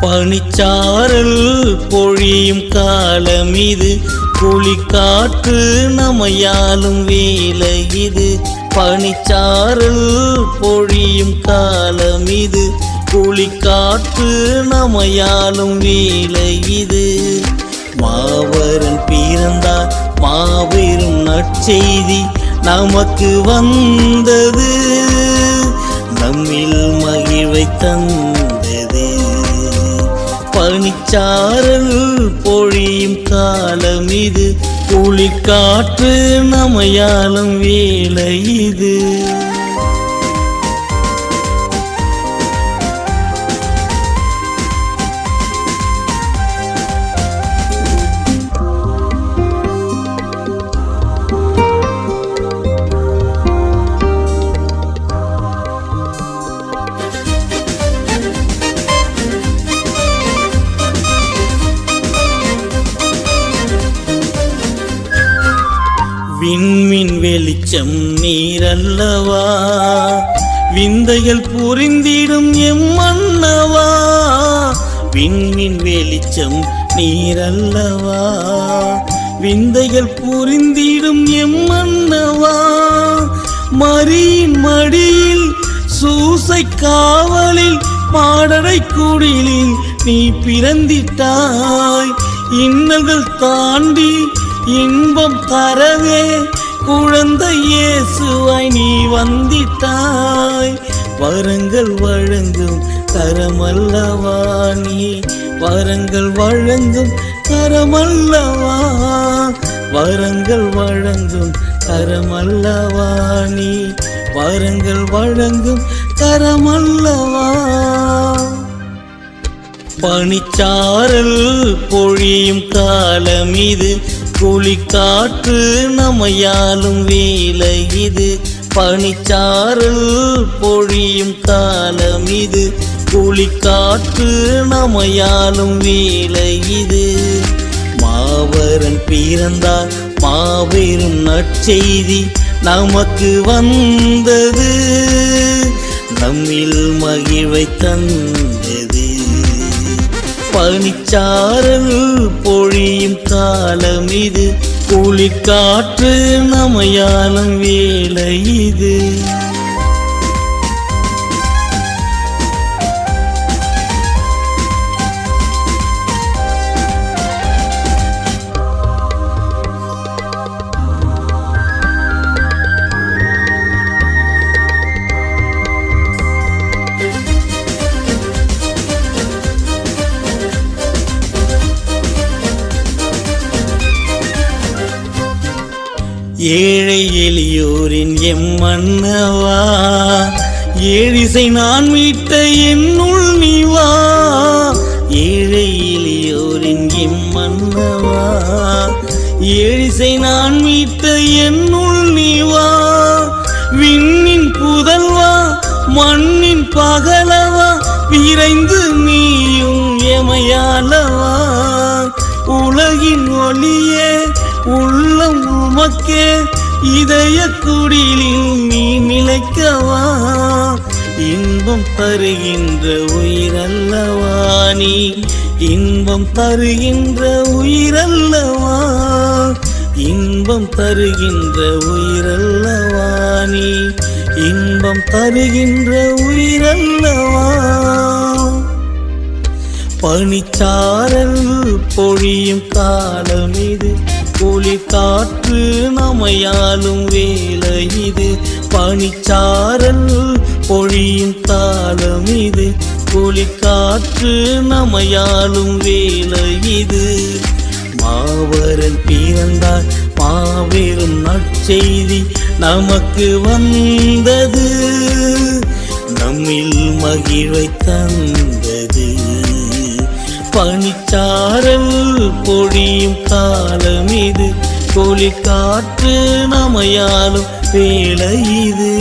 பனிச்சாரல் பொழியும் காலம் இது, குளிக்காற்று நமையாலும் வேலை இது. பனிச்சாரல் பொழியும் காலம் இது, குளிக்காற்று நமையாலும் வேலை இது. மாவரன் பிறந்தார், மாபெரும் நற்செய்தி நமக்கு வந்தது, நம்மில் மகிழ்வை தந்தது. பனிச்சாரல் பொழியும் காலம் இது, குளிர்காற்று நமையாலும் வேலை இது. விண்மின் வெளிச்சம் நீரல்லவா, விந்தைகள் புரிந்திடும் எம்மன்னவா. விண்மின் வெளிச்சம் நீரல்லவா, விந்தைகள் புரிந்திடும் எம்மன்னவா. மரியின் மடியில் சூசை காவலில் மாடடை குடிலில் நீ பிறந்திட்டாய். இன்னல்கள் தாண்டி இன்பம் தரவே குழந்தை இயேசுவாய் நீ வந்திட்டாய். வரங்கள் வழங்கும் கரமல்லவா நீ, வரங்கள் வழங்கும் கரமல்லவா. வரங்கள் வழங்கும் கரமல்லவா நீ, வரங்கள் வழங்கும் கரமல்லவா. பனிச்சாரல் பொழியும் காலம் இது, குளிக்காற்று நமையாலும் வேலை இது. பனிச்சாரல் பொழியும் காலம் இது, குளிக்காற்று நமையாலும் வேலை இது. மாவரன் பிறந்தார், மாபெரும் நற்செய்தி நமக்கு வந்தது, நம்மில் மகிழ்வை தந்தது. பனிச்சாரல் பொழியும் காலம் இது, குளிர்காற்று நமையாலும் வேலை இது. ஏழை எளியோரின் எம்மன்னவா, ஏழிசை நான் மீட்ட என்னுள் நீவா. ஏழை எளியோரின் எம்மன்னவா, ஏழிசை நான் மீட்ட என்னுள் நீவா. விண்ணின் புதல்வா, மண்ணின் பகலவா, விரைந்து நீயும் எமையாலவா. உலகின் ஒளியே உள்ளம் உமக்கே, இதய குடிலில் நீ நிலைக்கவா. இன்பம் தருகின்ற உயிரல்லவா நீ, இன்பம் தருகின்ற உயிரல்லவா. இன்பம் தருகின்ற உயிரல்லவா நீ, இன்பம் தருகின்ற உயிரல்லவா. பனிச்சாரல் பொழியும் காலம் இது, குளிர்காற்று நமையாலும் வேலை இது. பனிச்சாரல் பொழியும் காலம் இது, குளிர்காற்று நமையாலும் வேலை இது. மாவரன் பிறந்தார், மாபெரும் நற்செய்தி நமக்கு வந்தது, நம்மில் மகிழ்வை தந்தது. பனிச்சாரல் பொழியும் காலம் இது, குளிர்காற்று நமையாலும் வேலை இது.